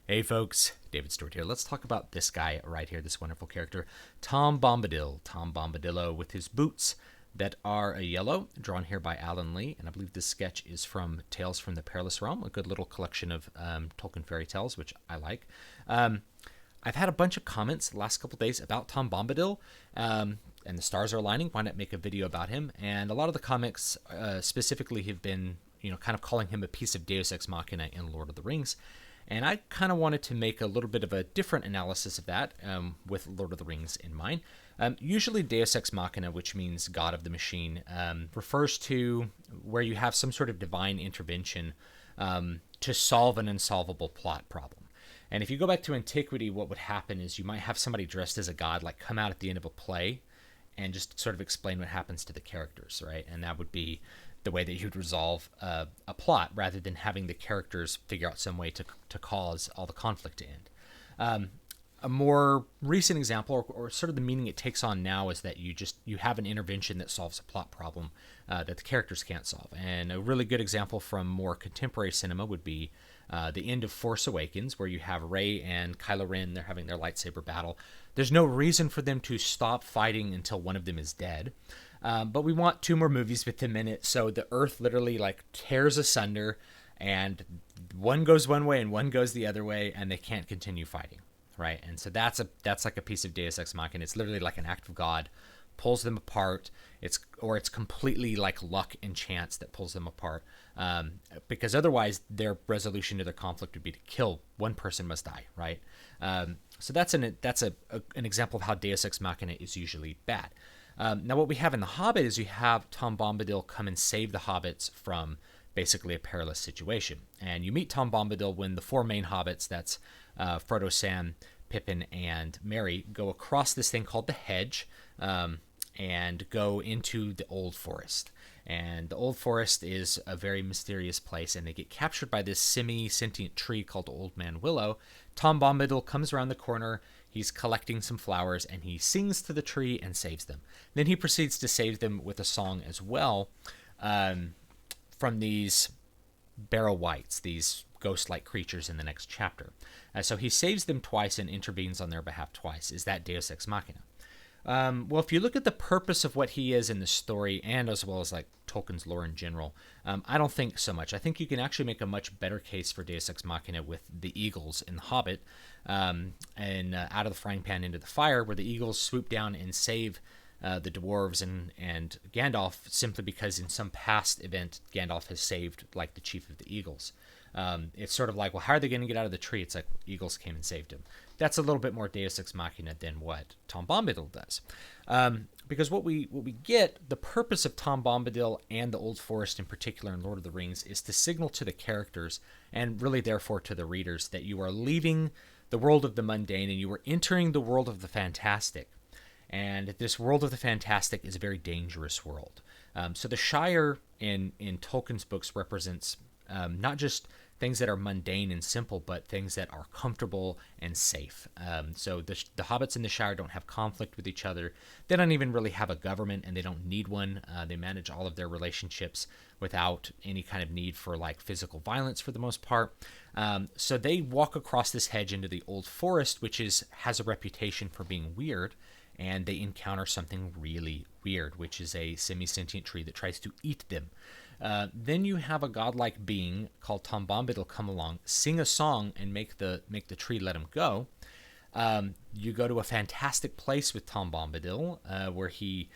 Hey folks, David Stewart here. Let's talk about this guy right here, this wonderful character, Tom Bombadil. Tom Bombadillo with his boots that are a yellow, drawn here by Alan Lee, and I believe this sketch is from Tales from the Perilous Realm, a good little collection of Tolkien fairy tales, which I like. I've had a bunch of comments the last couple days about Tom Bombadil, and the stars are aligning. Why not make a video about him? And a lot of the comics specifically have been, kind of calling him a piece of Deus Ex Machina in Lord of the Rings. And I kind of wanted to make a little bit of a different analysis of that with Lord of the Rings in mind. Usually Deus Ex Machina, which means God of the Machine, refers to where you have some sort of divine intervention to solve an unsolvable plot problem. And if you go back to antiquity, what would happen is you might have somebody dressed as a god like come out at the end of a play and just sort of explain what happens to the characters, right? And that would be the way that you'd resolve a plot rather than having the characters figure out some way to cause all the conflict to end. A more recent example, or sort of the meaning it takes on now, is that you have an intervention that solves a plot problem that the characters can't solve. And a really good example from more contemporary cinema would be the end of Force Awakens, where you have Rey and Kylo Ren. They're having their lightsaber battle. There's no reason for them to stop fighting until one of them is dead. But we want two more movies with them in it, so the Earth literally tears asunder, and one goes one way and one goes the other way, and they can't continue fighting, right? And so that's like a piece of Deus Ex Machina. It's literally like an act of God, pulls them apart. It's completely like luck and chance that pulls them apart, because otherwise their resolution to their conflict would be to kill one person must die, right? So that's an example of how Deus Ex Machina is usually bad. Now, what we have in The Hobbit is you have Tom Bombadil come and save the hobbits from basically a perilous situation. And you meet Tom Bombadil when the four main hobbits, that's Frodo, Sam, Pippin, and Merry, go across this thing called the Hedge and go into the Old Forest. And the Old Forest is a very mysterious place, and they get captured by this semi-sentient tree called Old Man Willow. Tom Bombadil comes around the corner. He's collecting some flowers, and he sings to the tree and saves them. Then he proceeds to save them with a song as well from these Barrow Wights, these ghost-like creatures in the next chapter. So he saves them twice and intervenes on their behalf twice. Is that Deus Ex Machina? Well, if you look at the purpose of what he is in the story, and as well as like Tolkien's lore in general, I don't think so much. I think you can actually make a much better case for Deus Ex Machina with the eagles in The Hobbit, and out of the frying pan into the fire, where the eagles swoop down and save the dwarves and Gandalf, simply because in some past event Gandalf has saved like the chief of the eagles. It's sort of like, well, how are they going to get out of the tree? It's like eagles came and saved him. That's a little bit more Deus Ex Machina than what Tom Bombadil does. Because what we get, the purpose of Tom Bombadil and the Old Forest in particular in Lord of the Rings, is to signal to the characters, and really therefore to the readers, that you are leaving the world of the mundane and you are entering the world of the fantastic. And this world of the fantastic is a very dangerous world. So the Shire in Tolkien's books represents not just things that are mundane and simple, but things that are comfortable and safe. So the hobbits in the Shire don't have conflict with each other. They don't even really have a government, and they don't need one. They manage all of their relationships without any kind of need for like physical violence for the most part. So they walk across this hedge into the Old Forest, which has a reputation for being weird, and they encounter something really weird, which is a semi-sentient tree that tries to eat them. Then you have a godlike being called Tom Bombadil come along, sing a song, and make the tree let him go. You go to a fantastic place with Tom Bombadil, where he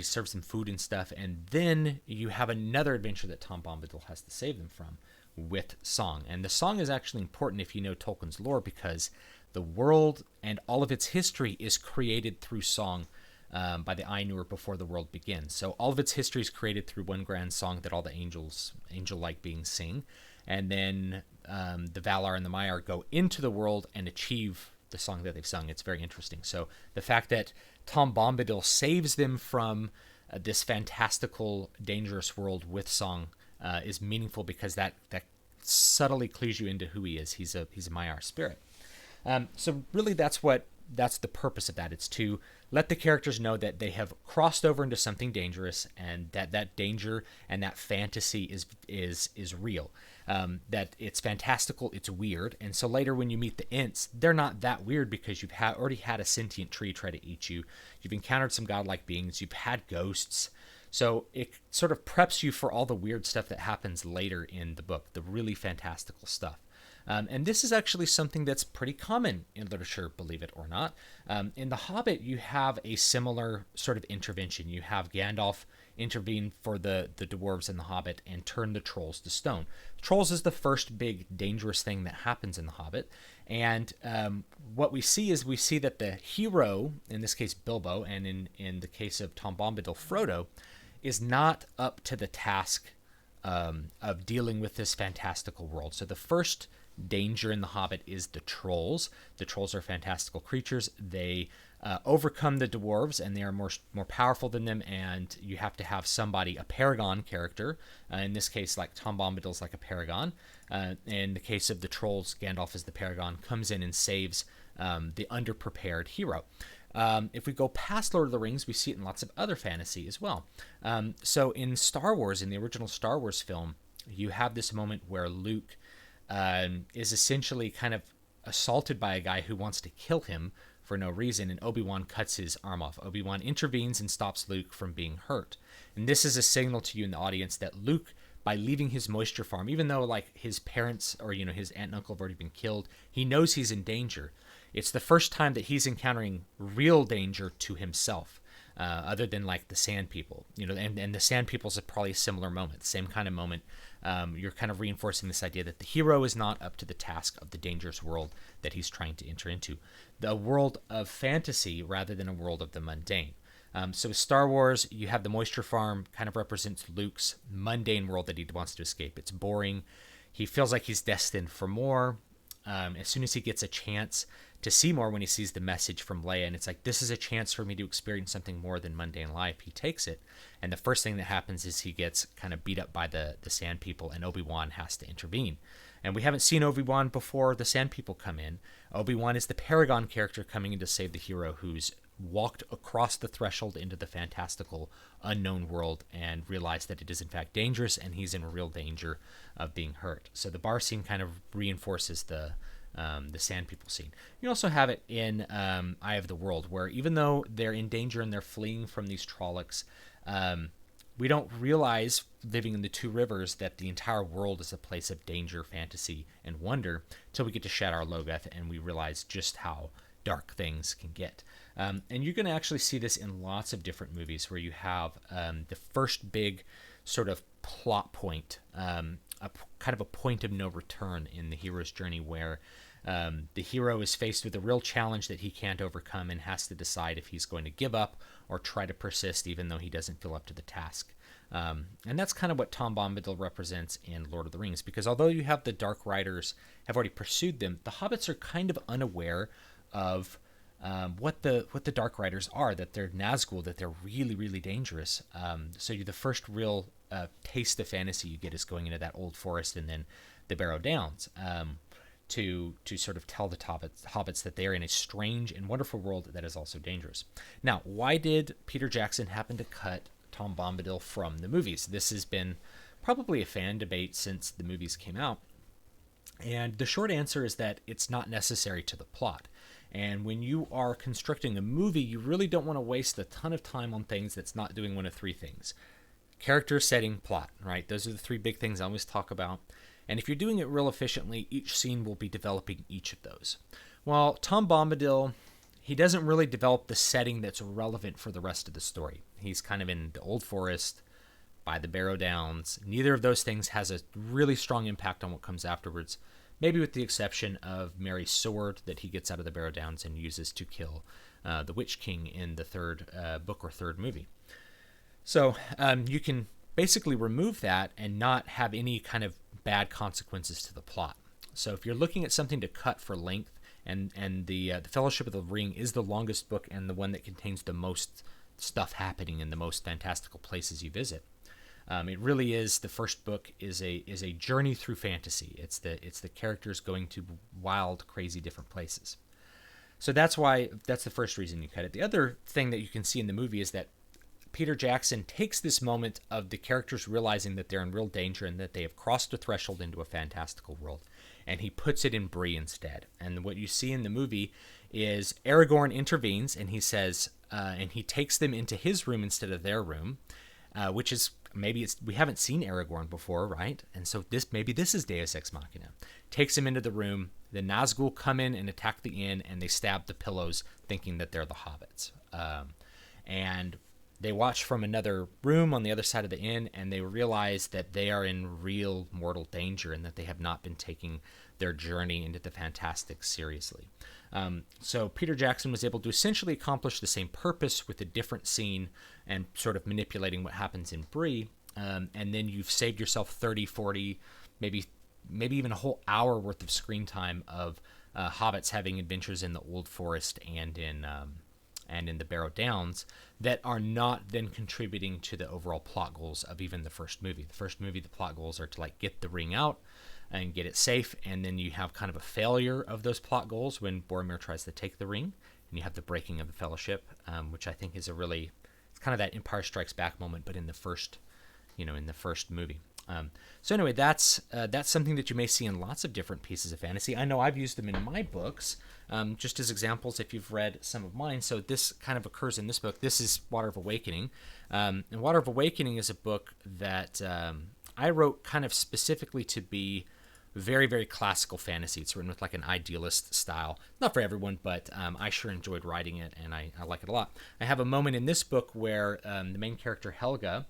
serves them food and stuff, and then you have another adventure that Tom Bombadil has to save them from with song. And the song is actually important if you know Tolkien's lore, because the world and all of its history is created through song. By the Ainur before the world begins. So all of its history is created through one grand song that all the angel-like beings sing. And then the Valar and the Maiar go into the world and achieve the song that they've sung. It's very interesting. So the fact that Tom Bombadil saves them from this fantastical, dangerous world with song is meaningful, because that subtly clues you into who he is. He's a Maiar spirit. So really that's the purpose of that. It's to let the characters know that they have crossed over into something dangerous, and that danger and that fantasy is real. that it's fantastical, it's weird. And so later when you meet the Ents, they're not that weird because you've already had a sentient tree try to eat you. You've encountered some godlike beings. You've had ghosts. So it sort of preps you for all the weird stuff that happens later in the book, the really fantastical stuff. And this is actually something that's pretty common in literature, believe it or not. In The Hobbit, you have a similar sort of intervention. You have Gandalf intervene for the dwarves in The Hobbit and turn the trolls to stone. Trolls is the first big dangerous thing that happens in The Hobbit. And what we see that the hero, in this case Bilbo, and in the case of Tom Bombadil, Frodo, is not up to the task of dealing with this fantastical world. So the first danger in The Hobbit is the trolls. The trolls are fantastical creatures. They overcome the dwarves, and they are more powerful than them, and you have to have somebody, a paragon character. In this case, like Tom Bombadil's like a paragon. In the case of the trolls, Gandalf is the paragon, comes in and saves the underprepared hero. If we go past Lord of the Rings, we see it in lots of other fantasy as well. So in Star Wars, in the original Star Wars film, you have this moment where Luke is essentially kind of assaulted by a guy who wants to kill him for no reason, and Obi-Wan cuts his arm off. Obi-Wan intervenes and stops Luke from being hurt. And this is a signal to you in the audience that Luke, by leaving his moisture farm, even though like his parents or his aunt and uncle have already been killed, he knows he's in danger. It's the first time that he's encountering real danger to himself, other than like the Sand People, and the Sand People's are probably a similar moment, same kind of moment. You're kind of reinforcing this idea that the hero is not up to the task of the dangerous world that he's trying to enter into, the world of fantasy rather than a world of the mundane. So with Star Wars, you have the moisture farm kind of represents Luke's mundane world that he wants to escape. It's boring. He feels like he's destined for more. As soon as he gets a chance to see more, when he sees the message from Leia, and it's like, this is a chance for me to experience something more than mundane life, he takes it. And the first thing that happens is he gets kind of beat up by the Sand People, and Obi-Wan has to intervene. And we haven't seen Obi-Wan before the Sand People come in. Obi-Wan is the paragon character coming in to save the hero who's walked across the threshold into the fantastical unknown world and realized that it is in fact dangerous, and he's in real danger of being hurt. So the bar scene kind of reinforces the Sand People scene. You also have it in Eye of the World, where even though they're in danger and they're fleeing from these Trollocs, we don't realize, living in the Two Rivers, that the entire world is a place of danger, fantasy, and wonder, until we get to Shadar Logoth and we realize just how dark things can get. And you're going to actually see this in lots of different movies, where you have the first big sort of plot point, kind of a point of no return in the hero's journey, where the hero is faced with a real challenge that he can't overcome and has to decide if he's going to give up or try to persist even though he doesn't feel up to the task. And that's kind of what Tom Bombadil represents in Lord of the Rings, because although you have the Dark Riders have already pursued them, the hobbits are kind of unaware of what the Dark Riders are, that they're Nazgul, that they're really, really dangerous. So the first real taste of fantasy you get is going into that old forest and then the Barrow Downs, to sort of tell the hobbits that they are in a strange and wonderful world that is also dangerous. Now, why did Peter Jackson happen to cut Tom Bombadil from the movies? This has been probably a fan debate since the movies came out. And the short answer is that it's not necessary to the plot. And when you are constructing a movie, you really don't want to waste a ton of time on things that's not doing one of three things: character, setting, plot, right? Those are the three big things I always talk about. And if you're doing it real efficiently, each scene will be developing each of those. Well, Tom Bombadil, he doesn't really develop the setting that's relevant for the rest of the story. He's kind of in the old forest, by the Barrow Downs. Neither of those things has a really strong impact on what comes afterwards, maybe with the exception of Merry's sword that he gets out of the Barrow Downs and uses to kill the Witch King in the third book or third movie. So you can basically remove that and not have any kind of bad consequences to the plot. So if you're looking at something to cut for length, and the Fellowship of the Ring is the longest book and the one that contains the most stuff happening in the most fantastical places you visit. It really is, the first book is a journey through fantasy. It's the characters going to wild, crazy different places. So that's the first reason you cut it. The other thing that you can see in the movie is that Peter Jackson takes this moment of the characters realizing that they're in real danger and that they have crossed a threshold into a fantastical world, and he puts it in Bree instead. And what you see in the movie is Aragorn intervenes, and he says, and he takes them into his room instead of their room, which is we haven't seen Aragorn before, right? And so maybe this is Deus Ex Machina. Takes him into the room. The Nazgul come in and attack the inn, and they stab the pillows, thinking that they're the hobbits. And they watch from another room on the other side of the inn, and they realize that they are in real mortal danger and that they have not been taking their journey into the fantastic seriously. So Peter Jackson was able to essentially accomplish the same purpose with a different scene and sort of manipulating what happens in Bree. And then you've saved yourself 30, 40, maybe even a whole hour worth of screen time of hobbits having adventures in the Old Forest and in the Barrow Downs that are not then contributing to the overall plot goals of even the first movie. The first movie, the plot goals are to like get the ring out and get it safe, and then you have kind of a failure of those plot goals when Boromir tries to take the ring, and you have the breaking of the Fellowship, which I think is it's kind of that Empire Strikes Back moment, but in the first movie. So anyway, that's something that you may see in lots of different pieces of fantasy. I know I've used them in my books, just as examples if you've read some of mine. So this kind of occurs in this book. This is Water of Awakening. And Water of Awakening is a book that I wrote kind of specifically to be very, very classical fantasy. It's written with like an idealist style. Not for everyone, but I sure enjoyed writing it, and I like it a lot. I have a moment in this book where the main character, Helga,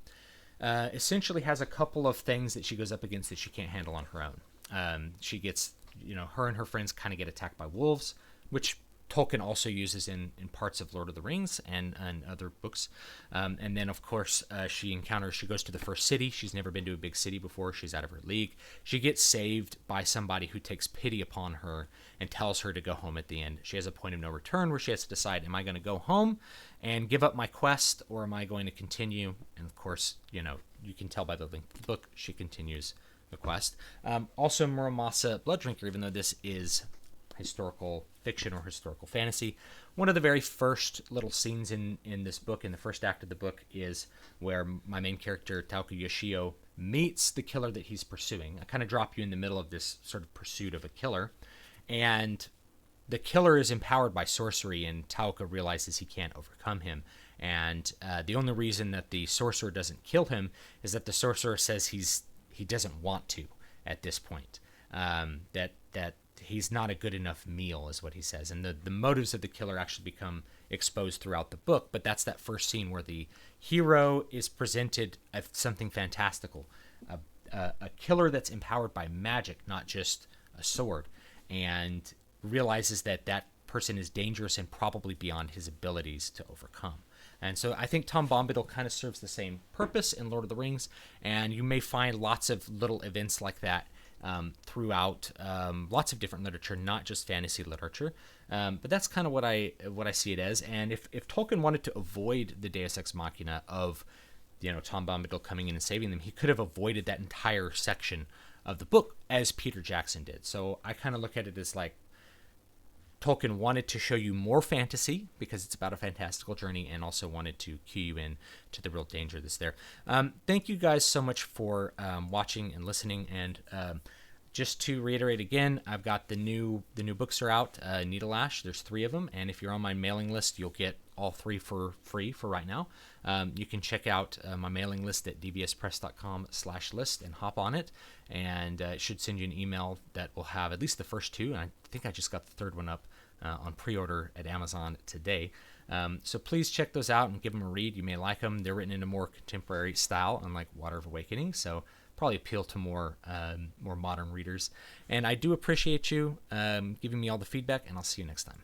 essentially has a couple of things that she goes up against that she can't handle on her own. She gets, her and her friends kind of get attacked by wolves, which Tolkien also uses in parts of Lord of the Rings and other books. And then, of course, she goes to the first city. She's never been to a big city before. She's out of her league. She gets saved by somebody who takes pity upon her and tells her to go home at the end. She has a point of no return where she has to decide, am I going to go home and give up my quest, or am I going to continue? And, of course, you can tell by the length of the book, she continues the quest. Also, Muramasa Blooddrinker, even though this is historical fiction or historical fantasy, one of the very first little scenes in this book, in the first act of the book, is where my main character, Tauku Yoshio, meets the killer that he's pursuing. I kind of drop you in the middle of this sort of pursuit of a killer, and the killer is empowered by sorcery, and Tauku realizes he can't overcome him. And the only reason that the sorcerer doesn't kill him is that the sorcerer says he doesn't want to at this point. That he's not a good enough meal, is what he says. And the motives of the killer actually become exposed throughout the book, but that's that first scene where the hero is presented as something fantastical, a killer that's empowered by magic, not just a sword, and realizes that person is dangerous and probably beyond his abilities to overcome. And so I think Tom Bombadil kind of serves the same purpose in Lord of the Rings, and you may find lots of little events like that throughout lots of different literature, not just fantasy literature. But that's kind of what I see it as. And if Tolkien wanted to avoid the Deus Ex Machina of Tom Bombadil coming in and saving them, he could have avoided that entire section of the book as Peter Jackson did. So I kind of look at it as like Tolkien wanted to show you more fantasy because it's about a fantastical journey, and also wanted to cue you in to the real danger that's there. Thank you guys so much for watching and listening. And just to reiterate again, I've got the new books are out. Needle Ash, there's 3 of them, and if you're on my mailing list, you'll get all 3 for free for right now. You can check out my mailing list at dbspress.com/list and hop on it, and it should send you an email that will have at least the first 2, and I think I just got the 3rd one up on pre-order at Amazon today. So please check those out and give them a read. You may like them. They're written in a more contemporary style, unlike Water of Awakening, so probably appeal to more modern readers. And I do appreciate you giving me all the feedback, and I'll see you next time.